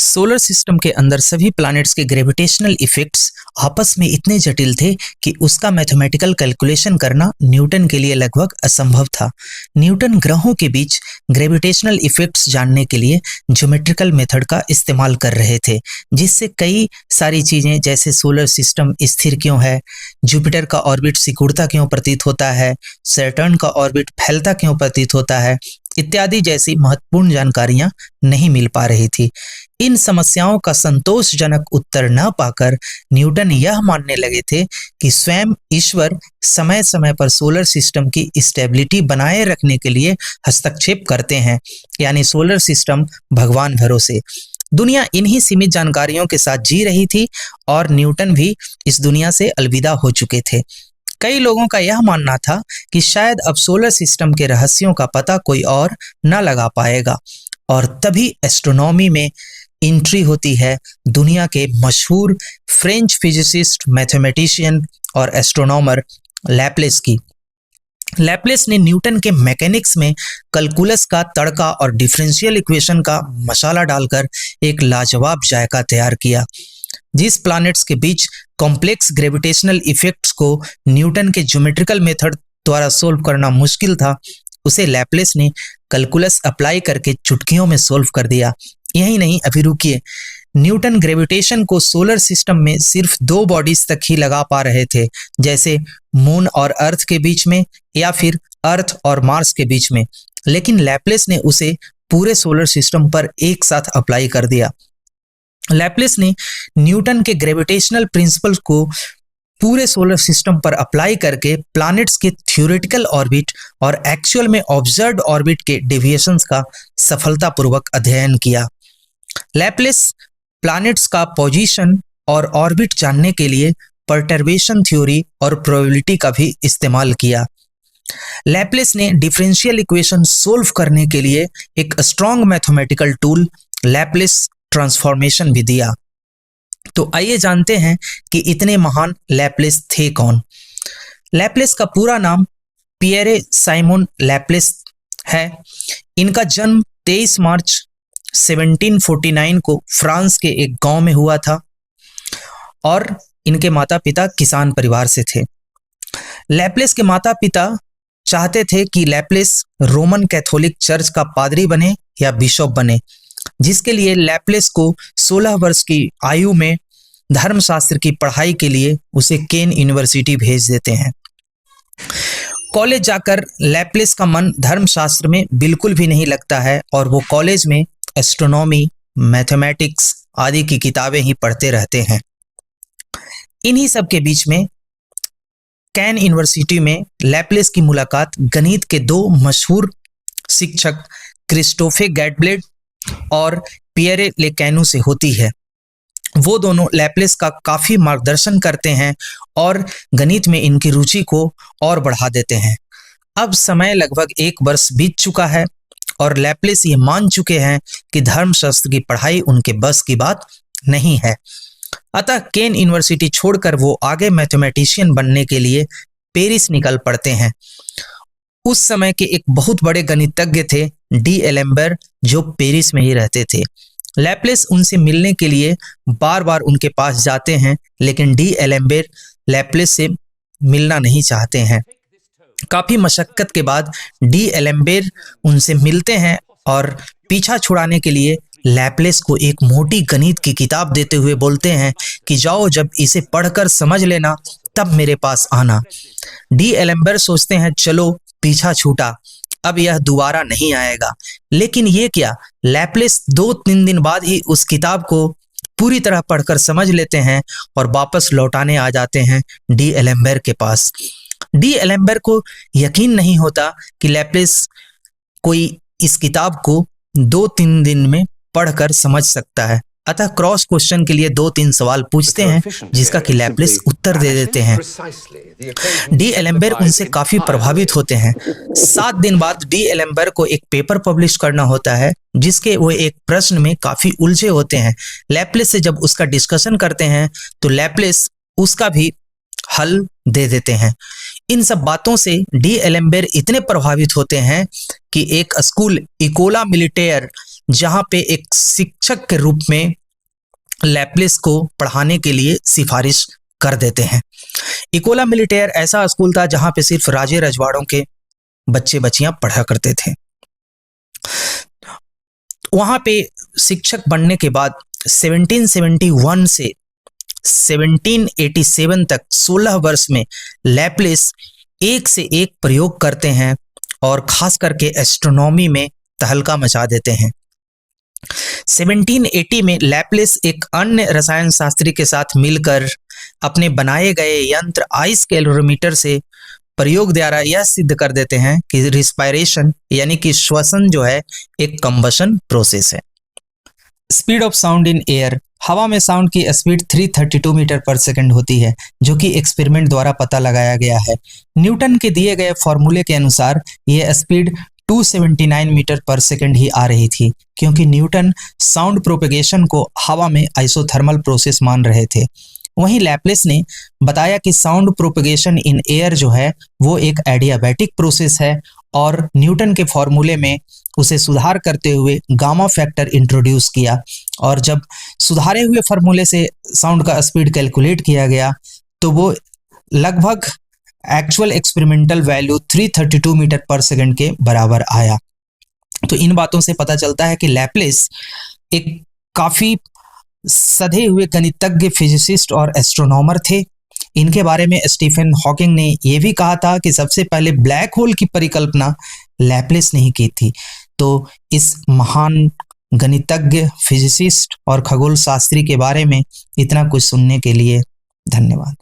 Solar system के अंदर सभी प्लैनेट्स के ग्रेविटेशनल इफेक्ट्स आपस में इतने जटिल थे कि उसका मैथमेटिकल कैलकुलेशन करना न्यूटन के लिए लगभग असंभव था। न्यूटन ग्रहों के बीच ग्रेविटेशनल इफेक्ट्स जानने के लिए ज्योमेट्रिकल मेथड का इस्तेमाल कर रहे थे, जिससे कई सारी चीज़ें जैसे सोलर सिस्टम स्थिर क्यों है, जुपिटर का ऑर्बिट सिकुड़ता क्यों प्रतीत होता है, सैटर्न का ऑर्बिट फैलता क्यों प्रतीत होता है इत्यादि जैसी महत्वपूर्ण जानकारियां नहीं मिल पा रही थी। इन समस्याओं का संतोषजनक उत्तर न पाकर न्यूटन यह मानने लगे थे कि स्वयं ईश्वर समय समय पर सोलर सिस्टम की स्टेबिलिटी बनाए रखने के लिए हस्तक्षेप करते हैं, यानी सोलर सिस्टम भगवान भरोसे। दुनिया इन्हीं सीमित जानकारियों के साथ जी रही थी और न्यूटन भी इस दुनिया से अलविदा हो चुके थे। कई लोगों का यह मानना था कि शायद अब सोलर सिस्टम के रहस्यों का पता कोई और न लगा पाएगा, और तभी एस्ट्रोनॉमी में एंट्री होती है दुनिया के मशहूर फ्रेंच फिजिसिस्ट, मैथमेटिशियन और एस्ट्रोनॉमर लैप्लेस की। लैप्लेस ने न्यूटन के मैकेनिक्स में कैलकुलस का तड़का और डिफरेंशियल इक्वेशन का मसाला डालकर एक लाजवाब जायका तैयार किया। जिस प्लैनेट्स के बीच कॉम्प्लेक्स ग्रेविटेशनल इफेक्ट्स को न्यूटन के ज्योमेट्रिकल मेथड द्वारा सोल्व करना मुश्किल था, उसे लैप्लेस ने कैलकुलस अप्लाई करके चुटकियों में सोल्व कर दिया। यही नहीं, अभी रुकिए, न्यूटन ग्रेविटेशन को सोलर सिस्टम में सिर्फ दो बॉडीज तक ही लगा पा रहे थे, जैसे मून और अर्थ के बीच में या फिर अर्थ और मार्स के बीच में, लेकिन लैप्लेस ने उसे पूरे सोलर सिस्टम पर एक साथ अप्लाई कर दिया। लैप्लेस ने न्यूटन के ग्रेविटेशनल प्रिंसिपल को पूरे सोलर सिस्टम पर अप्लाई करके प्लैनेट्स के थ्योरेटिकल ऑर्बिट और एक्चुअल में ऑब्जर्व्ड ऑर्बिट के डेविएशंस का सफलतापूर्वक अध्ययन किया। लैप्लेस प्लैनेट्स का पोजीशन और ऑर्बिट जानने के लिए परटर्बेशन थ्योरी और प्रोबेबिलिटी का भी इस्तेमाल किया। लैप्लेस ने डिफरेंशियल इक्वेशन सोल्व करने के लिए एक strong mathematical tool Laplace transformation भी दिया। तो आइए जानते हैं कि इतने महान लैप्लेस थे कौन। लैप्लेस का पूरा नाम पियरे साइमन लैप्लेस है। इनका जन्म 23 मार्च 1749 को फ्रांस के एक गांव में हुआ था और इनके माता पिता किसान परिवार से थे। लैप्लेस के माता पिता चाहते थे कि लैप्लेस रोमन कैथोलिक चर्च का पादरी बने या बिशप बने, जिसके लिए लैप्लेस को 16 वर्ष की आयु में धर्मशास्त्र की पढ़ाई के लिए उसे केन यूनिवर्सिटी भेज देते हैं। कॉलेज जाकर लैप्लेस का मन धर्मशास्त्र में बिल्कुल भी नहीं लगता है और वो कॉलेज में एस्ट्रोनॉमी, मैथमेटिक्स आदि की किताबें ही पढ़ते रहते हैं। इन्हीं सब के बीच में केन यूनिवर्सिटी में लैप्लेस की मुलाकात गणित के दो मशहूर शिक्षक क्रिस्टोफे गैटब्लेड और पियरे लेकैनु से होती है। वो दोनों लैप्लेस का काफी मार्गदर्शन करते हैं और गणित में इनकी रुचि को और बढ़ा देते हैं। अब समय लगभग 1 वर्ष बीत चुका है और लैप्लेस ये मान चुके हैं कि धर्मशास्त्र की पढ़ाई उनके बस की बात नहीं है। अतः केन यूनिवर्सिटी छोड़कर वो आगे मैथमेटिशियन बनने के लिए पेरिस निकल पड़ते हैं। उस समय के एक बहुत बड़े गणितज्ञ थे डी एलेम्बर, जो पेरिस में ही रहते थे। लैप्लेस उनसे मिलने के लिए बार बार उनके पास जाते हैं, लेकिन डी एलेम्बर लैप्लेस से मिलना नहीं चाहते हैं। काफी मशक्कत के बाद डी एलेम्बर उनसे मिलते हैं और पीछा छुड़ाने के लिए लैप्लेस को एक मोटी गणित की किताब देते हुए बोलते हैं कि जाओ, जब इसे पढ़कर समझ लेना तब मेरे पास आना। डी एलेम्बर सोचते हैं चलो पीछा छूटा, अब यह दोबारा नहीं आएगा। लेकिन ये क्या, लैप्लेस 2-3 दिन बाद ही उस किताब को पूरी तरह पढ़कर समझ लेते हैं और वापस लौटाने आ जाते हैं डी एलेम्बर के पास। डी एलेम्बर को यकीन नहीं होता कि लैप्लेस कोई इस किताब को 2-3 दिन में पढ़कर समझ सकता है। अतः क्रॉस क्वेश्चन के लिए 2-3 सवाल पूछते हैं, जिसका कि लैप्लेस उत्तर दे देते हैं। डी एलेम्बर उनसे काफी प्रभावित होते हैं। 7 दिन बाद डी एलेम्बर को एक पेपर पब्लिश करना होता है, जिसके वो एक प्रश्न में काफी उलझे होते हैं। लैप्लेस से जब उसका डिस्कशन करते हैं तो लैप्लेस उसका भी हल दे देते हैं। इन सब बातों से डी एलेम्बर इतने प्रभावित होते हैं कि एक स्कूल इकोला मिलिटेयर जहां पे एक शिक्षक के रूप में लैप्लेस को पढ़ाने के लिए सिफारिश कर देते हैं। इकोला मिलिटेयर ऐसा स्कूल था जहां पे सिर्फ राजे रजवाड़ों के बच्चे बच्चियां पढ़ा करते थे। वहां पे शिक्षक बनने के बाद 1771 से 1787 तक 16 वर्ष में लैप्लेस एक से एक प्रयोग करते हैं और खास करके एस्ट्रोनॉमी में तहलका मचा देते हैं। 1780 में लैप्लेस एक अन्य रसायन शास्त्री के साथ मिलकर अपने बनाए गए यंत्र आइस कैलोरीमीटर से प्रयोग द्वारा यह सिद्ध कर देते हैं कि रिस्पायरेशन यानी कि श्वसन जो है एक कंबशन प्रोसेस है। Speed of sound in air, हवा में साउंड की स्पीड 332 मीटर पर सेकंड होती है, जो कि एक्सपेरिमेंट द्वारा पता लगाया गया है। न्यूटन के दिए गए फॉर्मूले के अनुसार यह स्पीड 279 मीटर पर सेकंड ही आ रही थी, क्योंकि न्यूटन साउंड प्रोपेगेशन को हवा में आइसोथर्मल प्रोसेस मान रहे थे। वहीं लैप्लेस ने बताया कि साउंड प्रोपेगेशन इन एयर जो है वो एक एडियाबैटिक प्रोसेस है, और न्यूटन के फॉर्मूले में उसे सुधार करते हुए गामा फैक्टर इंट्रोड्यूस किया, और जब सुधारे हुए फॉर्मूले से साउंड का स्पीड कैलकुलेट किया गया तो वो लगभग एक्चुअल एक्सपेरिमेंटल वैल्यू 332 मीटर पर सेकंड के बराबर आया। तो इन बातों से पता चलता है कि लैप्लेस एक काफी सधे हुए गणितज्ञ, फिजिसिस्ट और एस्ट्रोनॉमर थे। इनके बारे में स्टीफन हॉकिंग ने यह भी कहा था कि सबसे पहले ब्लैक होल की परिकल्पना लैप्लेस ने ही की थी। तो इस महान गणितज्ञ, फिजिसिस्ट और खगोल शास्त्री के बारे में इतना कुछ सुनने के लिए धन्यवाद।